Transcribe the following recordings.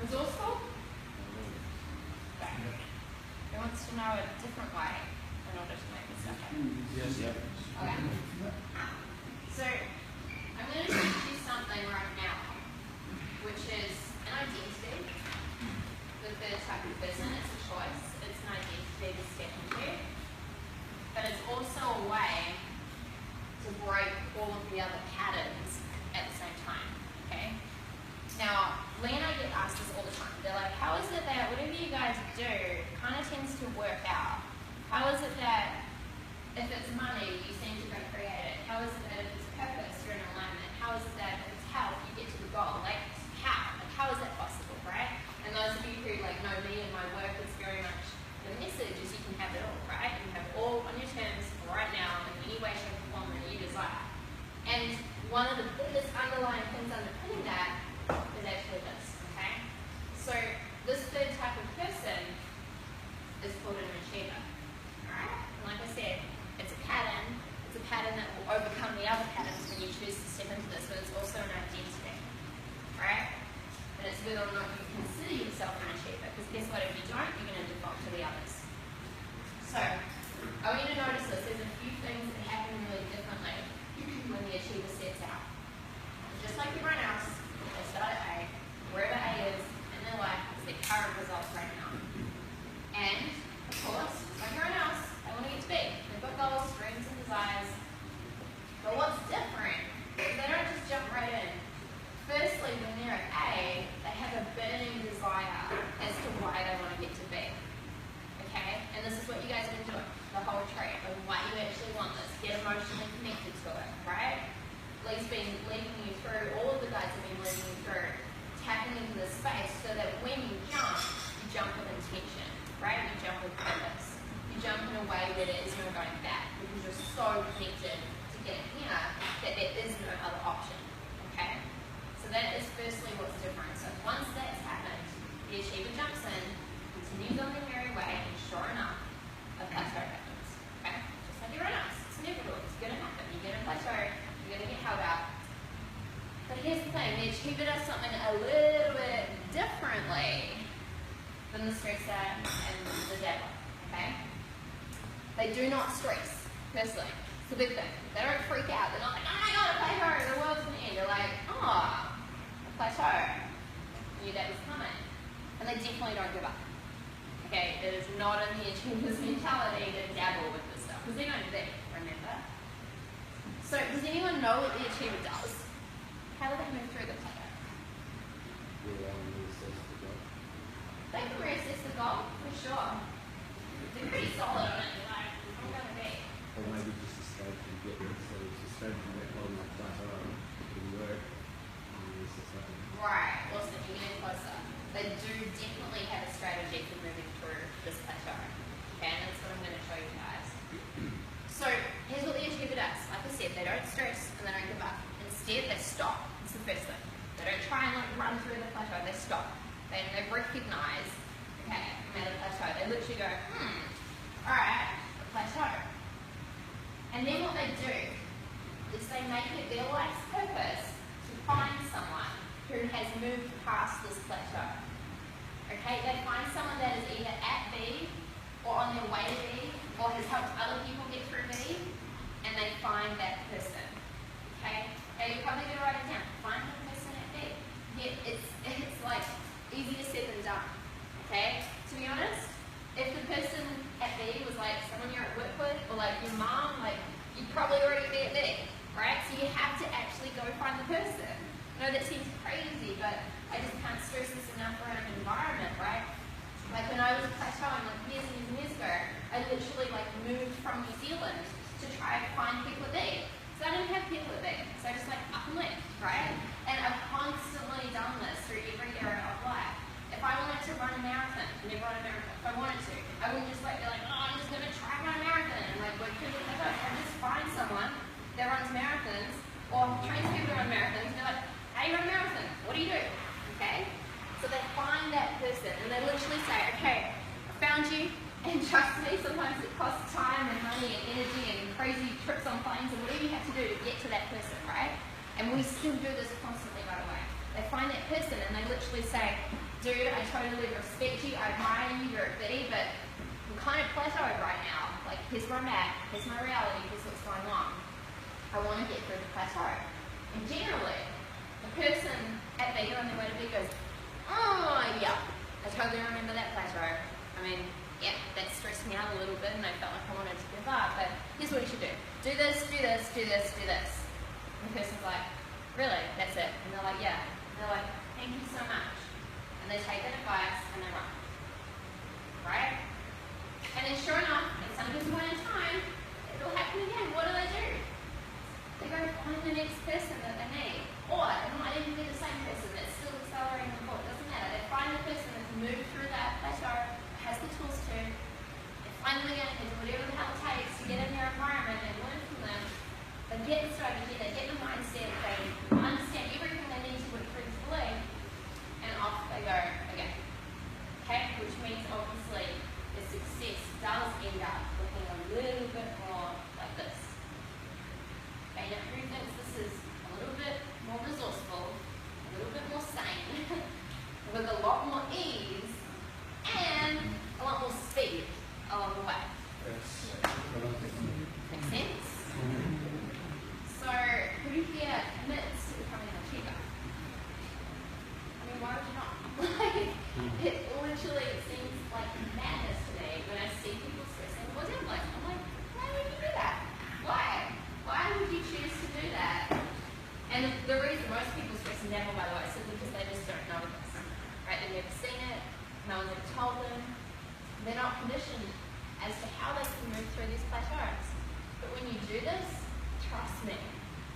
Resourceful? Okay. Who wants to know a different way in order to make this stuff happen? Yes. Yep. Okay. So, I'm going to teach you something right now, which is an identity. The third type of person, it's a choice. It's an identity to step into. But it's also a way to break all of the other patterns at the same time. Okay? Now, Lee and I get asked this all the time. They're like, how is it that whatever you guys do kind of tends to work out? How is it that if it's money, you seem to go create it? How is it that if it's purpose, you're in alignment? How is it that if it's health, you get to the goal? Like, how? Like, how is that possible, right? And those of you who like know me and my work, is very much the message is you can have it all, right? You can have it all on your terms right now in any way, shape, or form that you desire. And one of the biggest underlying things underpinning that is actually this, okay? So this third type of person is called an achiever, alright? And like I said, it's a pattern that will overcome the other patterns when you choose to step into this, but it's also an identity, right? And it's whether or not you consider yourself an achiever, because guess what, if you don't, you're going to default to the others. So, I want you to notice this, there's a few things that happen really differently when the achiever sets out. Just like everyone else, they start at A, wherever A is in their life is their current results right now. And, of course, just like everyone else, they want to get to B. They've got goals, dreams, and desires. But what's different is they don't just jump right in. Firstly, when they're at A, they have a burning desire as to why they want to get to B. Okay? And this is what you guys have been doing the whole trip, of why you actually want this. Get emotionally connected to it, right? Lee's been leading you through, all of the guys have been leading you through, tapping into this space so that when you jump with intention, right? You jump with purpose. You jump in a way that it is no going back because you're so connected to getting here that there is no other option, okay? So that is firstly what's different. So once that's happened, the achiever jumps in, continues on their merry way, and sure enough, a plateau happens, okay? Just like everyone else, it's inevitable, it's going to happen. You're going to plateau, you're going to get held out. But here's the thing, the achiever does something a little bit differently than the stressor and the dabbler, okay? They do not stress, firstly. It's the big thing. They don't freak out. They're not like, oh my god, a plateau, the world's going to end. They're like, oh, a plateau. New dab is coming. And they definitely don't give up. Okay, it is not in the achiever's mentality to dabble with this stuff. Because they don't think, remember? So, does anyone know what the achiever does? How do they move through the plateau? They can reassess the goal, for sure. They're pretty solid on it. They're like, I'm going to be. Or maybe just a stage to get there, so it's a stage from that bottom of plateau, can work, Right, awesome, you're getting closer. They do definitely have a strategy for moving through this plateau. Okay, and that's what I'm going to show you guys. So, here's what the achiever does. Like I said, they don't stress and they don't give up. Instead, they stop. It's the first thing. They don't try and like run through the plateau, they stop. They recognize, okay, I'm at a plateau. They literally go, alright, a plateau. And then what they do is they make it their life's purpose to find someone who has moved past this plateau. Okay, they find someone that is either at B or on their way to B or has helped other people get through B, and they find that person. Okay, now you're probably going to write it down. Find the person at B. Yeah, it's like easier said than done. Okay, to be honest, if the person at B was like someone you're at work with or like your mom, like you'd probably already be at B, right? So you have to actually go find the person. I know that seems crazy, but I just can't stress this enough around an environment, right? Like when I was plateauing like years and years and years ago, I literally like moved from New Zealand to try to find people at B. So I didn't have people at B, so I just like up and left, right? And I've constantly done this through every era of life. If I wanted to run a marathon, I never run a marathon. If I wanted to, I wouldn't just like be like, oh, I'm just going to try to run a marathon and like work through the plateau. I just find someone that runs marathons or trains people to run marathons and they're like, hey, you run a marathon, what do you do? Okay? So they find that person and they literally say, okay, I found you, and trust me, sometimes it costs time and money and energy and crazy trips on planes and whatever you have to do to get to that person, right? And we still do this constantly, by the way. They find that person and they literally say, dude, I totally respect you, I admire you, you're a biddy, but I'm kind of plateaued right now. Like, here's where I'm at, here's my reality, here's what's going on. I want to get through the plateau. And generally, the person at bigger on their way to big goes, oh yeah, I totally remember that plateau. I mean, yeah, that stressed me out a little bit and I felt like I wanted to give up, but here's what you should do. Do this, do this, do this, do this. And the person's like, really? That's it? And they're like, yeah. And they're like, thank you so much. And they take that advice and they run. Right? And then sure enough, at some point in time, it'll happen again. What do? They go find the next person that they need. Or it might even be the same person that's still accelerating the ball. It doesn't matter. They find the person that's moved through that plateau, has the tools to. They're finally going to do whatever the hell it takes to get in their environment and learn from them. They get the strategy, they get the mindset, they understand everything they need to work through this belief, and off they go again. Okay? Which means obviously the success does end up looking a little bit more like this. Okay, now who thinks this is a little bit more resourceful, a little bit more sane, with a lot more ease, and a lot more speed along the way? Yes. Makes sense? So, who here commits to becoming an achiever? I mean, why would you not? It literally seems like madness to me when I see people stressing or down. Like, I'm like, why would you do that? Why? Why would you choose to do that? And the reason most people stress and dabble, by the way, is simply because they just don't know this. Right? They've never seen it, no one's ever told them. They're not conditioned as to how they can move through these plateaus. But when you do this, trust me,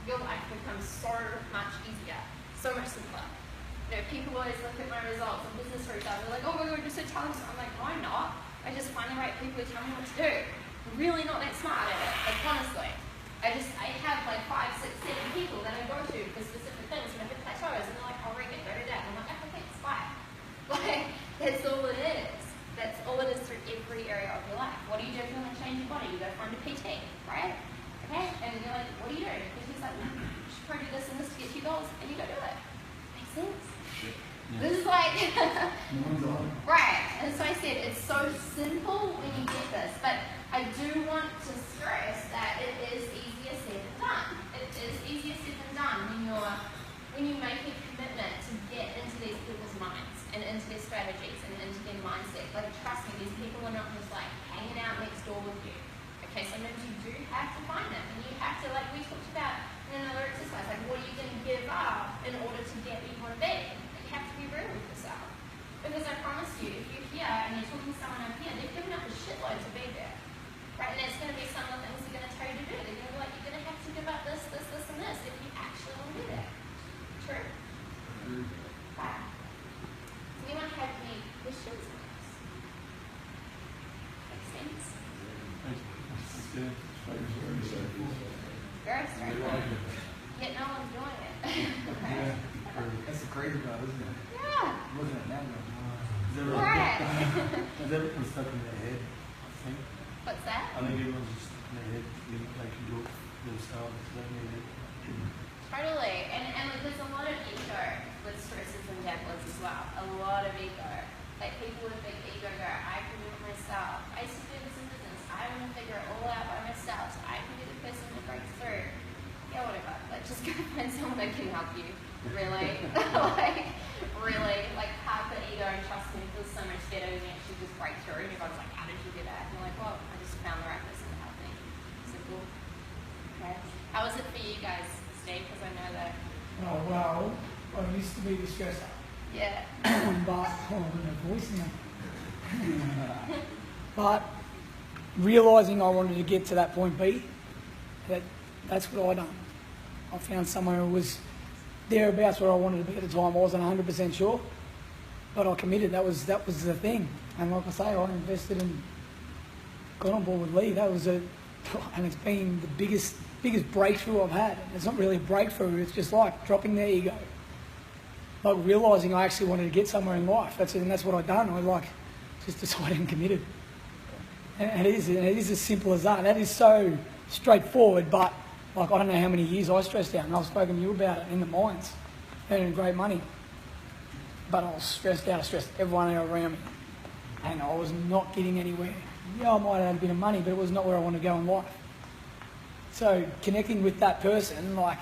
your life becomes so much easier, so much simpler. You know, people always look at my results on business results, they're like, oh my god, you're so talented. I'm like, no, I'm not. I just find the right people who tell me what to do. I'm really not that smart at it, like honestly. I have like 5, 6, 7 people that I go to for specific things when I hit plateaus, and they're like, oh Regan, go do that. And I'm like, okay, it's fine. Like, that's all it is. That's all it is through every area of your life. What do you do if you want to change your body? You go find a PT, right? Okay? And you're like, what do you do? Because he's like, you should probably do this and this to get your goals, and you go do it. Makes sense? Yeah. This is like, right. And so I said, it's so simple when you get this, but I do want to stress that it is easier said than done. It is easier said than done when you make a commitment to get into these people's minds and into their strategies and into their mindset. Like, trust me, these people are not just like hanging out next door with you. Okay, sometimes you do have to find them, and you have to, like we talked about in another exercise, like what are you going to give up in order to get where you want to be? You have to be real with yourself. Because I promise you, if you're here and you're talking to someone over here, they've given up a shitload to be there. Right? And it's going to be some of the things they're going to tell you to do. They're going to be like, you're going to have to give up this, this, this, and this if you actually want to do that. True? Right. Does anyone have any questions on this? Makes sense? Very straightforward. Yet no one's doing it. That's the crazy part, isn't it? Yeah. Looking at that one. Right. Is everyone stuck in their head, I think? What's that? I think everyone's just stuck in their head. They can do it themselves. They don't need it. Totally. And like, there's a lot of ego with stresses and dabblers as well. A lot of ego. Like, people with big ego go, I can do it myself. I used to do this in business. I want to figure it all out by myself so I can be the person that breaks through. Yeah, whatever. Like, just go find someone that can help you. Really. Like, half the ego, trust me, feels so much better when you actually just break through. And everyone's like, how did you do that? And you're like, well, I just found the right person to help me. Simple. Okay. How was it for you guys, Steve? Because I know that. Oh, well, I used to be the stressor. Yeah. But, oh, I've got no voice now. But realising I wanted to get to that point B, that's what I done. I found someone who was thereabouts where I wanted to be at the time. I wasn't 100% sure, but I committed. That was the thing. And like I say, I invested and got on board with Lee. And it's been the biggest breakthrough I've had. It's not really a breakthrough. It's just like dropping their ego, like realising I actually wanted to get somewhere in life. That's it, and that's what I've done. I just decided and committed. And it is as simple as that. That is so straightforward, but like, I don't know how many years I stressed out, and I've spoken to you about it in the mines, earning great money. but I was stressed out, I stressed everyone around me, and I was not getting anywhere. Yeah, I might have had a bit of money, but it was not where I wanted to go in life. So connecting with that person, like,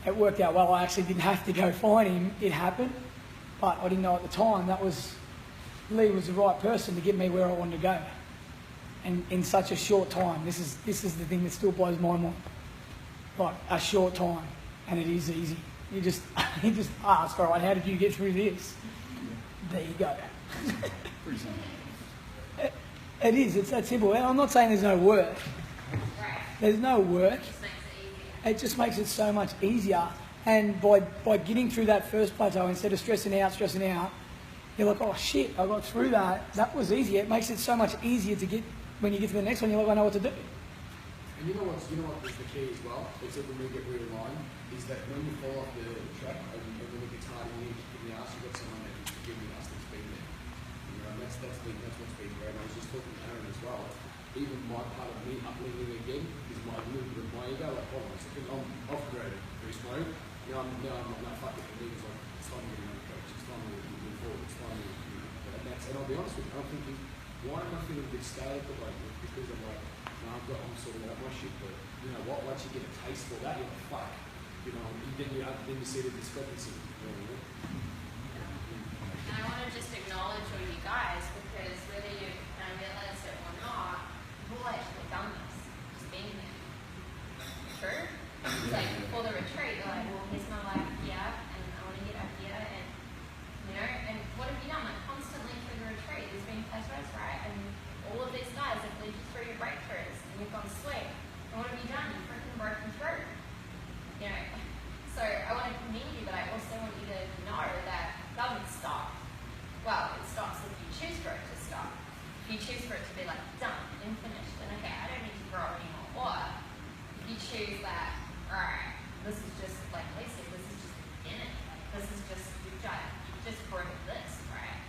it worked out well. I actually didn't have to go find him. It happened, but I didn't know at the time Lee was the right person to get me where I wanted to go, and in such a short time. This is the thing that still blows my mind. Like, a short time, and it is easy. You just ask, all right, how did you get through this? There you go. Pretty simple. It is. It's that simple. And I'm not saying there's no work. Right. There's no work. Just makes it easier. It just makes it so much easier. And by getting through that first plateau, instead of stressing out, you're like, oh shit, I got through that. That was easy. It makes it so much easier to get, when you get to the next one, you're like, I know what to do. And you know what is the key as well, except when we get realigned, is that when you fall off the track and when it gets hard and you need to kick in the arse, you've got someone that can give you the arse that's been there. You know, and that's what's been great. And I was just talking to Aaron as well. Even my part of me uplifting again is my little bit of my ego, like, hold on a second, I'm off-graded, very slow. Now I'm not fucking the league, like, it's time to get another coach, it's time to move forward, it's time to, and I'll be honest with you, I'm thinking, why am I feeling a bit stale at the moment? Because I'm like, I'm sorting out my shit, but you know what? Once you get a taste for that, you're like, fuck. You know, then you see the discrepancy. You know what I mean? And I want to just acknowledge all you guys, because whether you realize it or not, you've all actually done this. Just being there. True? It's like before the retreat, you're like, well, here's my life here, and I want to get up here, and you know, and what have you done? Like constantly through the retreat, there's been plateaus, right? And all of these guys have led you through your breakthroughs, and you've gone sweet. And what have you done? You've freaking broken through. You know, so I want to commend you, but I also want you to know that it doesn't stop. Well, it stops if you choose for it to stop. If you choose for it to be like done and finished, then okay, I don't need to grow anymore. Or if you choose that, alright, this is just like Lisa, this is just the beginning. This is just, you've just proved this, right?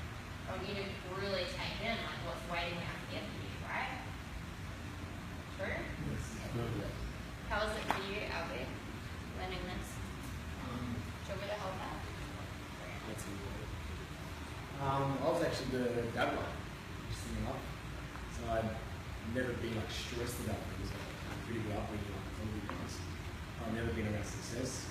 I want you to really take in like what's waiting out here for you, right? True? How was it for you, Albie, learning this? Do you want me to hold that? I was actually the dabbler, just sitting up. So I'd never been like stressed about things. I'm pretty good upbringing, like some of you guys. I've never been around success.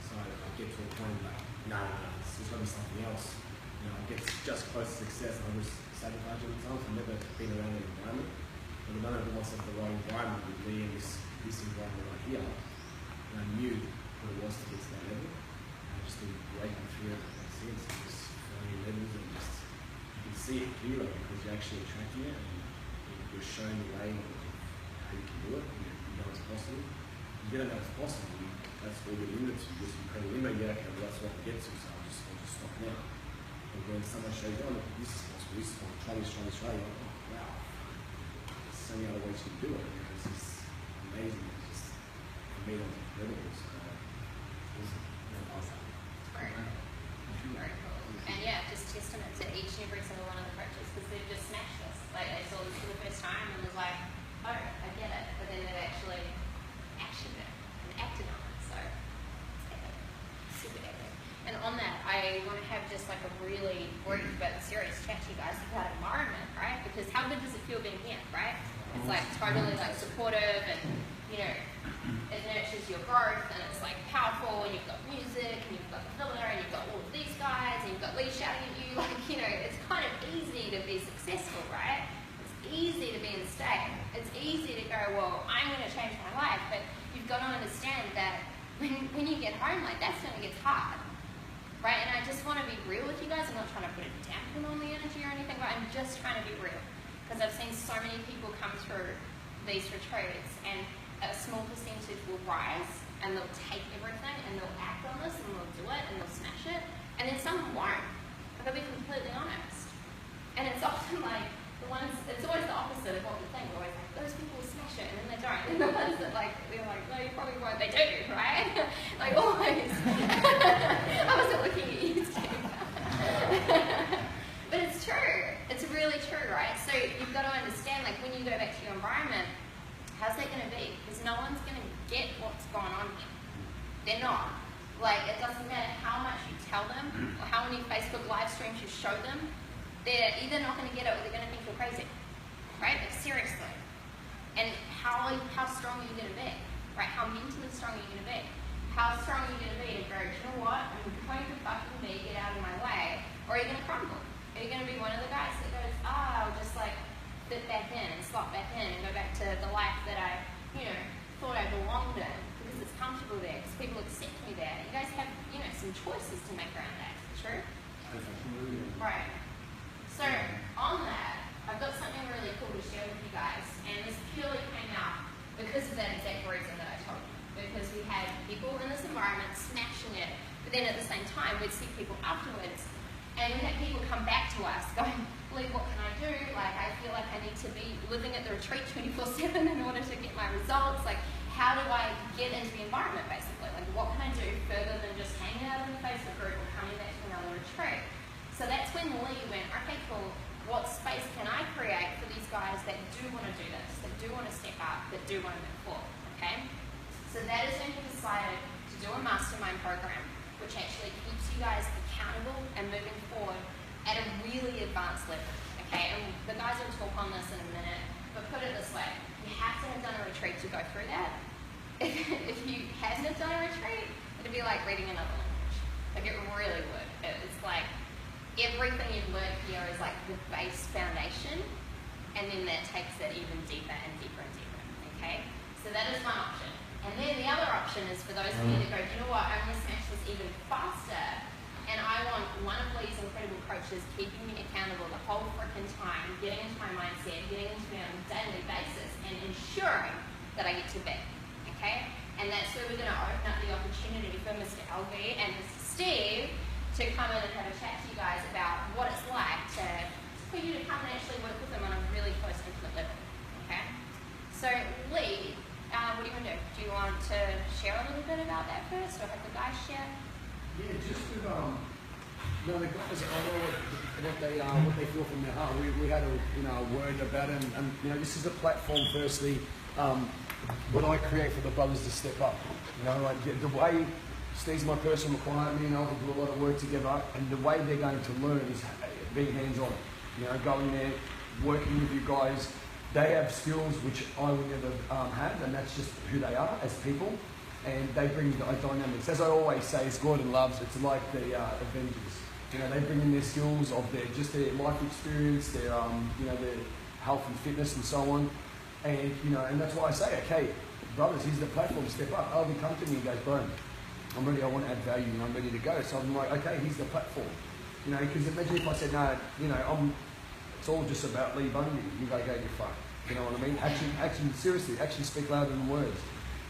So I get to a point like, no, there's got to be something else. You know, I get just close to success and I just sabotage it at times. I've never been around an environment. But the moment I put myself in the right environment with me and this environment right here, and I knew what it was to get to that level. I just been breaking through it like since, and just finding levels and just, you can see it clearer because you're actually attracting it and you're showing the way of how you can do it, and you know it's possible. You don't know it's possible, that's all you're limited to. Just you kind of limit, yeah, okay, well, that's what I get to, so I'll just stop now. And when someone shows you, oh, look, this is possible, try this, you're like, oh, wow. There's so many other ways you can do it, you know, it's just amazing. It's just, for me, that's incredible. So, it's awesome. Very cool. And yeah, just testament to each and every single one of the coaches, because they've just smashed us. Like they saw this for the first time and was like, oh, I get it. But then they've actually actioned it and acted on it. So it's epic. Super epic. And on that, I want to have just like a really brief but serious chat to you guys about environment, right? Because how good does it feel being here, right? It's like totally like supportive and, you know, it nurtures your growth and it's like powerful and you've got music and you've got the Hillyer and you've got all of these guys and you've got Lee shouting at you, like, you know, it's kind of easy to be successful, right? It's easy to be in state. It's easy to go, well, I'm going to change my life, but you've got to understand that when you get home, like, that's when it gets hard, right? And I just want to be real with you guys. I'm not trying to put a dampen on the energy or anything, but I'm just trying to be real because I've seen so many people come through these retreats and a small percentage will rise and they'll take everything and they'll act on this and they'll do it and they'll smash it, and then some won't. Like, I'll be completely honest. And it's often like the ones, it's always the opposite of what we think. We're always like, those people will smash it, and then they don't. And the ones that like, we're like, no, you probably won't, they do, right? Like always. I wasn't looking at you, Steve. But it's true. It's really true, right? So you've got to understand, like, when you go back to your environment, how's that going to be? Because no one's going to get what's going on here. They're not. Like, it doesn't matter how much you tell them or how many Facebook live streams you show them, they're either not going to get it or they're going to think you're crazy, right? Like, seriously. And how strong are you going to be, right? How mentally strong are you going to be? How strong are you going to be to go, you know what, I'm going to fucking be, get out of my way, or are you going to crumble? Are you going to be one of the guys that goes, I'll just like fit back in and slot back in and go back to the life that I, thought I belonged in because it's comfortable there, because people accept me there. You guys have, some choices to make around that, true? Right. So, on that, I've got something really cool to share with you guys, and this purely came out because of that exact reason that I told you. Because we had people in this environment smashing it, but then at the same time, we'd see people afterwards, and we had people come back to us going, Lee, what can I do? Like, I feel like I need to be living at the retreat 24/7 in order to get my results. Like, how do I get into the environment, basically? Like, what can I do further than just hanging out in the Facebook group or coming back to another retreat? So that's when Lee went, okay, cool, what space can I create for these guys that do want to do this, that do want to step up, that do want to move forward, okay? So that is when he decided to do a mastermind program, which actually keeps you guys accountable and moving forward at a really advanced level, okay? And the guys will talk on this in a minute, but put it this way, you have to have done a retreat to go through that. If you hadn't have done a retreat, it'd be like reading another language. Like, it really would. It's like everything you've learned here is like the base foundation, and then that takes it even deeper and deeper and deeper, okay? So that is one option. And then the other option is for those of you that go, you know what, I want to smash this even faster, and I want one of these incredible coaches keeping me accountable the whole freaking time, getting into my mindset, getting into me on a daily basis, and ensuring that I get to be, okay? And that's where we're going to open up the opportunity for Mr. LV and Mr. Steve to come in and have a chat to you guys about what it's like for you to come and actually work with them on a really close, intimate level, okay? So, Lee, what do you want to do? Do you want to share a little bit about that first, or have the guys share? Yeah, just with the guys, I know what they feel from their heart. We had a word about it, and this is a platform. Firstly, what I create for the brothers to step up. Like the way Steve's my personal client, me and I will do a lot of work together, and the way they're going to learn is being hands-on. Going there, working with you guys. They have skills which I would never have, and that's just who they are as people. And they bring dynamics. As I always say, as Gordon loves, it's like the Avengers. They bring in their skills of their life experience, their their health and fitness and so on. And and that's why I say, okay, brothers, here's the platform. Step up. They come to me and goes, bro, I'm ready. I want to add value and I'm ready to go. So I'm like, okay, here's the platform. Because imagine if I said, no, it's all just about Lee Bundy. You go get your fuck. You know what I mean? Action, seriously, actions speak louder than words.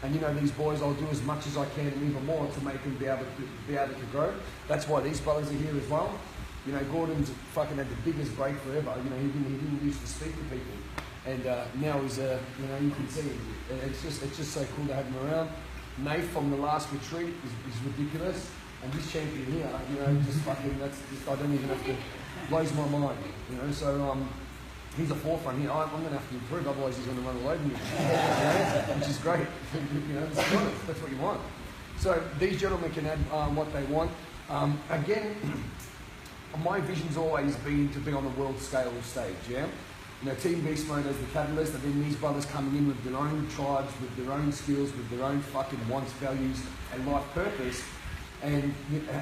And these boys, I'll do as much as I can and even more to make them be able to grow. That's why these brothers are here as well. Gordon's fucking had the biggest break forever. He didn't used to speak to people, and now he's you can see it's just so cool to have him around. Nate from the last retreat is ridiculous, and this champion here, just fucking I don't even have to blows my mind. So he's a forefront here. I'm going to have to improve, otherwise he's going to run all over me. Which is great. That's what you want. So these gentlemen can add what they want. Again, my vision's always been to be on the world scale stage. Team Beast Mode as the catalyst, and then these brothers coming in with their own tribes, with their own skills, with their own fucking wants, values, and life purpose. And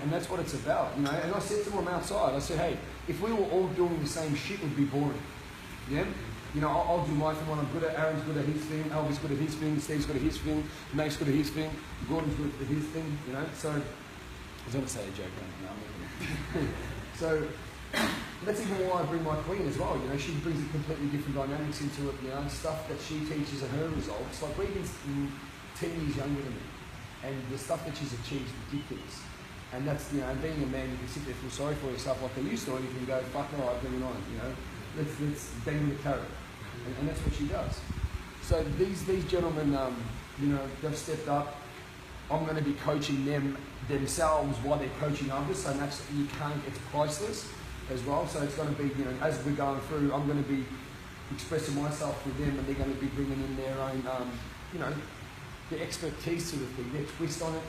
that's what it's about. And I said to them outside, I said, hey, if we were all doing the same shit, it would be boring. I'll do my thing, what I'm good at. Aaron's good at his thing. Elvis good at his thing. Steve's good at his thing. Nate's good at his thing. Gordon's good at his thing. So I was going to say a joke, right? So that's even why I bring my queen as well. She brings a completely different dynamics into it. Stuff that she teaches and her results. Like Regan's 10 years younger than me, and the stuff that she's achieved is ridiculous. And that's and being a man, you can sit there and feel sorry for yourself like they used to, or you can go, fuck, all right, bring it on. Let's bang the carrot, and that's what she does. So these gentlemen, they've stepped up. I'm going to be coaching them themselves while they're coaching others, and that's it's priceless as well. So it's going to be, as we're going through, I'm going to be expressing myself with them, and they're going to be bringing in their own, their expertise to the thing, their twist on it,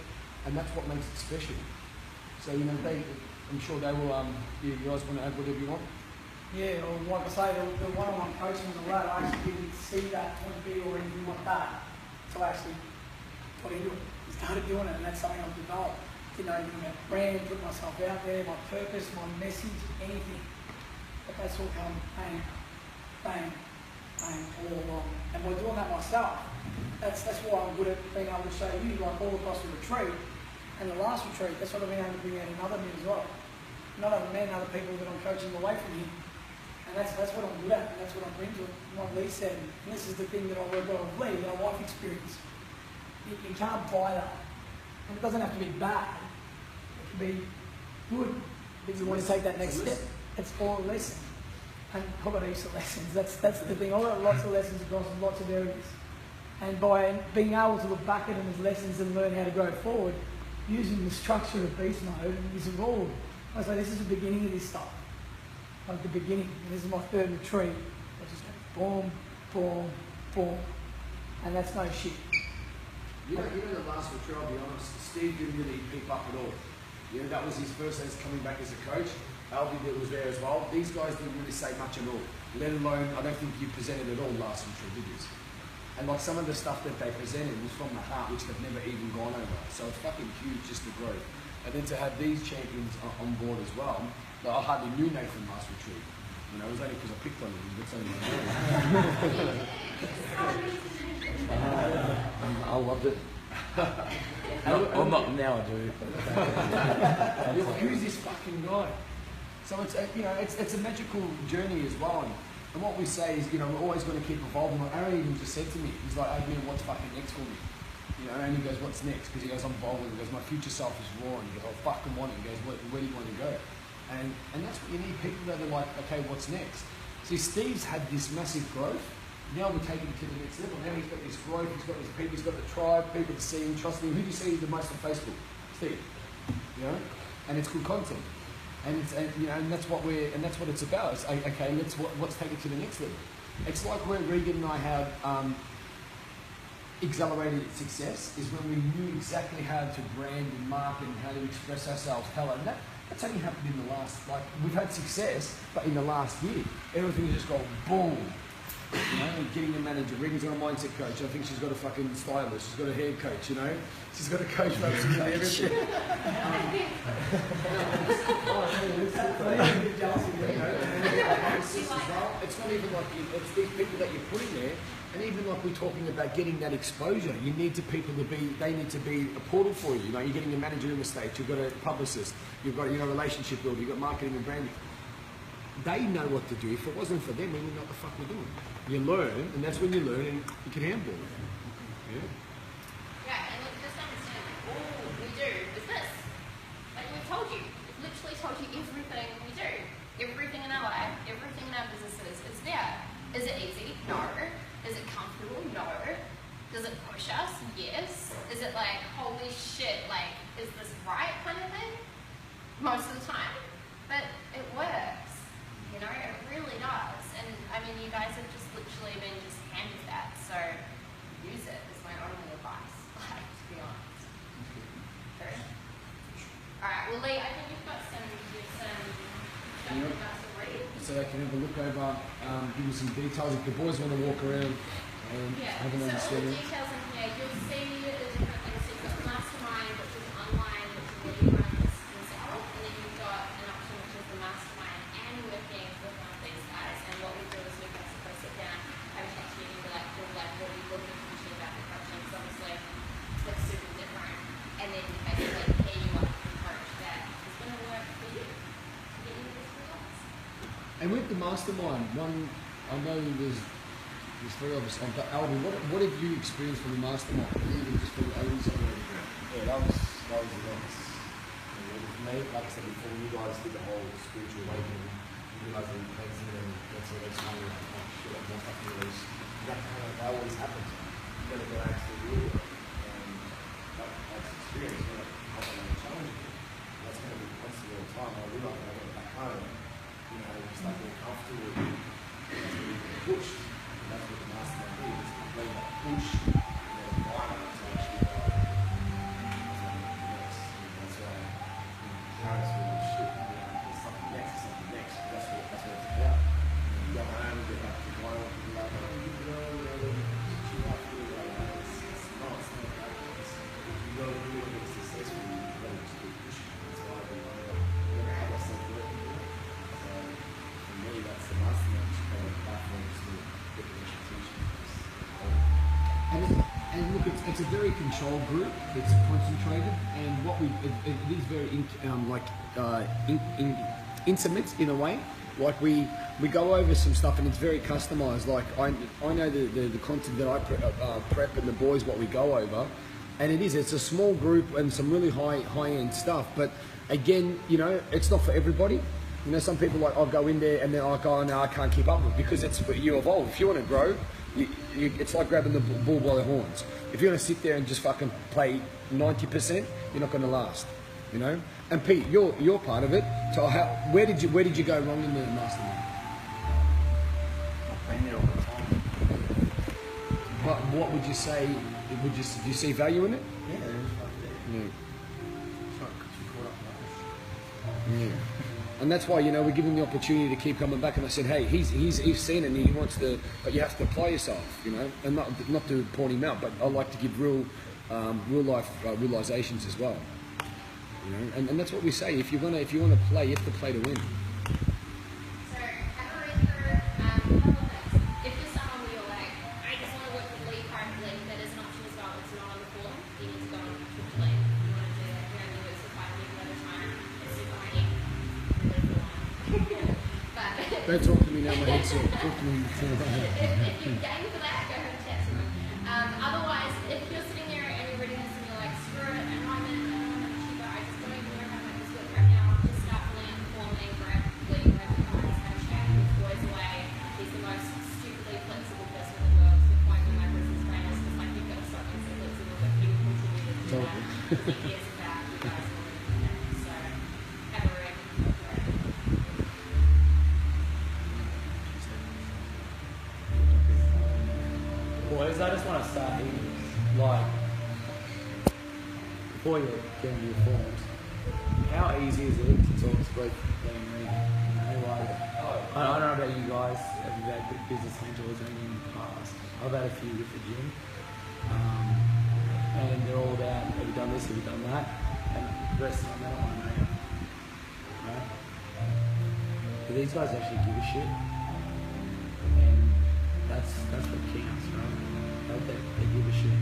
and that's what makes it special. So I'm sure they will. You guys want to add whatever you want? Yeah, or like I say, the one-on-one coaching and all that, I actually didn't see that point B or anything like that. So I actually got into it, started doing it, and that's something I've developed. Didn't know anything about brand, put myself out there, my purpose, my message, anything. But that's all come bang, bang, bang, all along. And by doing that myself, that's why I'm good at being able to show you, like all across the retreat. And the last retreat, that's what I've been able to bring out in other men as well. Not other men, other people that I'm coaching away from him. And that's what I'm good at, and that's what I bring to it. Like Lee said, and this is the thing that I work well with Lee, our life experience. You can't buy that. And it doesn't have to be bad. It can be good, but you want to take that next step. It's all a lesson. And I've got heaps of lessons. That's the thing. I've got lots of lessons across lots of areas. And by being able to look back at them as lessons and learn how to go forward, using the structure of beast mode, and this is all. I say this is the beginning of this stuff. Like the beginning. And this is my third retreat. I just go boom, boom, boom. And that's no shit. You know, the last retreat, I'll be honest, Steve didn't really keep up at all. You know, that was his first day coming back as a coach. Albie was there as well. These guys didn't really say much at all. Let alone, I don't think you presented at all last retreat, did you? And like some of the stuff that they presented was from the heart, which they've never even gone over. So it's fucking huge just the growth. And then to have these champions on board as well, like I hardly knew Nathan last retreat. You know, it was only because I picked on him. That's only I loved it. I'm not now, I do. Who's this fucking guy? So it's it's a magical journey as well. And what we say is, we're always going to keep evolving. Like Aaron even just said to me, he's like, "Adrian, what's fucking next for me?" And he goes, "What's next?" Because he goes, "I'm evolving." He goes, "My future self is raw." And he goes, "I fucking want it." He goes, where do you want to go?" And that's what you need, people that are like, okay, what's next? See, Steve's had this massive growth. Now we're taking it to the next level. Now he's got this growth, he's got his people, he's got the tribe, people to see him, trust him. Who do you see the most on Facebook? Steve. And it's good content. And that's what it's about. It's okay, let's take it to the next level. It's like where Regan and I had accelerated success is when we knew exactly how to brand and market and how to express ourselves. And that's only happened in the last, we've had success, but in the last year, everything's just gone boom. Getting a manager. Regan's got a mindset coach. I think she's got a fucking stylist. She's got a hair coach, She's got a coach for absolutely everything. It's not even like it's these people that you're putting there, and even like we're talking about getting that exposure, you need they need to be a portal for you. You're getting a manager in the States, you've got a publicist, you've got relationship builder, you've got marketing and branding. They know what to do. If it wasn't for them, we wouldn't know what the fuck we're doing. You learn, and that's when you learn, and you can handle it. Yeah, and look, just understand, all we do is this. Like we've told you, we've literally told you everything we do. Everything in our life, everything in our businesses is there. Is it easy? No. Is it comfortable? No. Does it push us? Yes. Is it like, holy shit, is this right kind of thing? Most of the time. But it works. It really does. And I mean, you guys have just literally been just handed that, so use it is my only advice, to be honest. Sure. Alright, well Lee, I think you've got some stuff you've got to read. So they can have a look over, give you some details. If the boys want to walk around and have an So all the understanding. details in here, you'll see the different things. So you've got the mastermind, which is online, which is where you runs himself, and then you've got an option which is the mastermind and working with one of these guys. And what we do is we basically sit down, have a chat to you, and be like, what are you looking to achieve about the coaching? Because obviously it's super different. And then basically pair you up with a coach that is going to work for you to get you the best results. And with the mastermind, I know there's three of us. But Alvin, what have you experienced from the mastermind? Even just from your own side? Yeah, that was immense. For me, like I said before, you guys did the whole spiritual awakening, you realised that you cleansed it and that's the next one, like, oh shit, like more fucking release. That always happens. You gotta go actually do it. And that's experience, how to challenge you. That's gonna be constantly all the time. I realised when I got back home, you start getting comfortable with it. That's when you get pushed. And that's what the mastermind is. It's playing that push, environment to actually go. That's why parents really shit. it's a very controlled group. It's concentrated, and what it is very intimate in a way. Like we go over some stuff, and it's very customized. Like I know the content that I prep and the boys what we go over, and it's a small group and some really high end stuff. But again, you know, it's not for everybody. You know, some people like I'll go in there and they're like, oh no, I can't keep up with it, because it's you evolve. If you want to grow, it's like grabbing the bull by the horns. If you're going to sit there and just fucking play 90%, you're not going to last. You know. And Pete, you're part of it. So where did you go wrong in the mastermind? I've been there all the time. But what would you say? Do you see value in it? Yeah, there's fuck there. Yeah. It's not because you caught up with us. Yeah. And that's why, you know, we give him the opportunity to keep coming back. And I said, hey, he's seen it and he wants to, but you have to apply yourself, you know, and not to point him out, but I like to give real life realizations as well, you know. And that's what we say. If you want to play, you have to play to win. So, have a read through a couple of things. If you're someone where you're like, I just want to work with lead privately, that is an option as well. It's not on the form. You need to go on Twitch. You want to do it, you only works with 5 people at a time. It's super hiding. But Don't talk to me now, my head's sore. Talk to me. if you're game for that, go ahead and chat to them. Otherwise, if you're sitting there and you're reading this and you're like, screw it, I just don't even know how to make this work right now, just start filling out the form and grab leading around the guys, have a chat, with boys away. He's the most stupidly flexible person in the world, to the point where my business trainer is just like, you've got to stop being so flexible, but he will continue to do that. He cares about you guys more than that. So, have a read. Boys, I just want to start here, like, before you get into your forms, how easy is it to talk straight from Regan? You know, like, I don't know about you guys, have you had business mentors or anything in the past? I've had a few with the gym, and they're all about, have you done this, have you done that? And the rest of them, they don't want to know you. Right? But these guys actually give a shit. And that's what counts, right? They give a shit.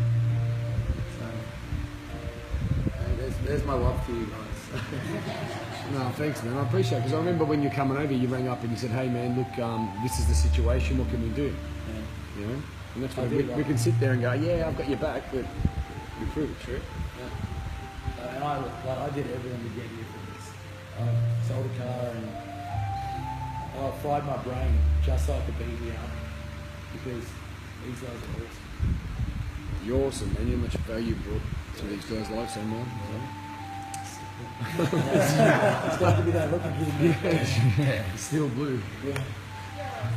So, there's my love to you guys. No, thanks, man. I appreciate it, because I remember when you're coming over, you rang up and you said, hey, man, look, this is the situation. What can we do? Yeah. You know? And that's why I do we can sit there and go, yeah, I've got your back, but we prove it true. Yeah. And I did everything to get here for this. I sold a car and I fried my brain just so I could be here because these guys are awesome. You're awesome, man. You're much value brought to these guys' lives, so man. It's got to be that look again. Yeah. Still blue. Yeah. Yeah.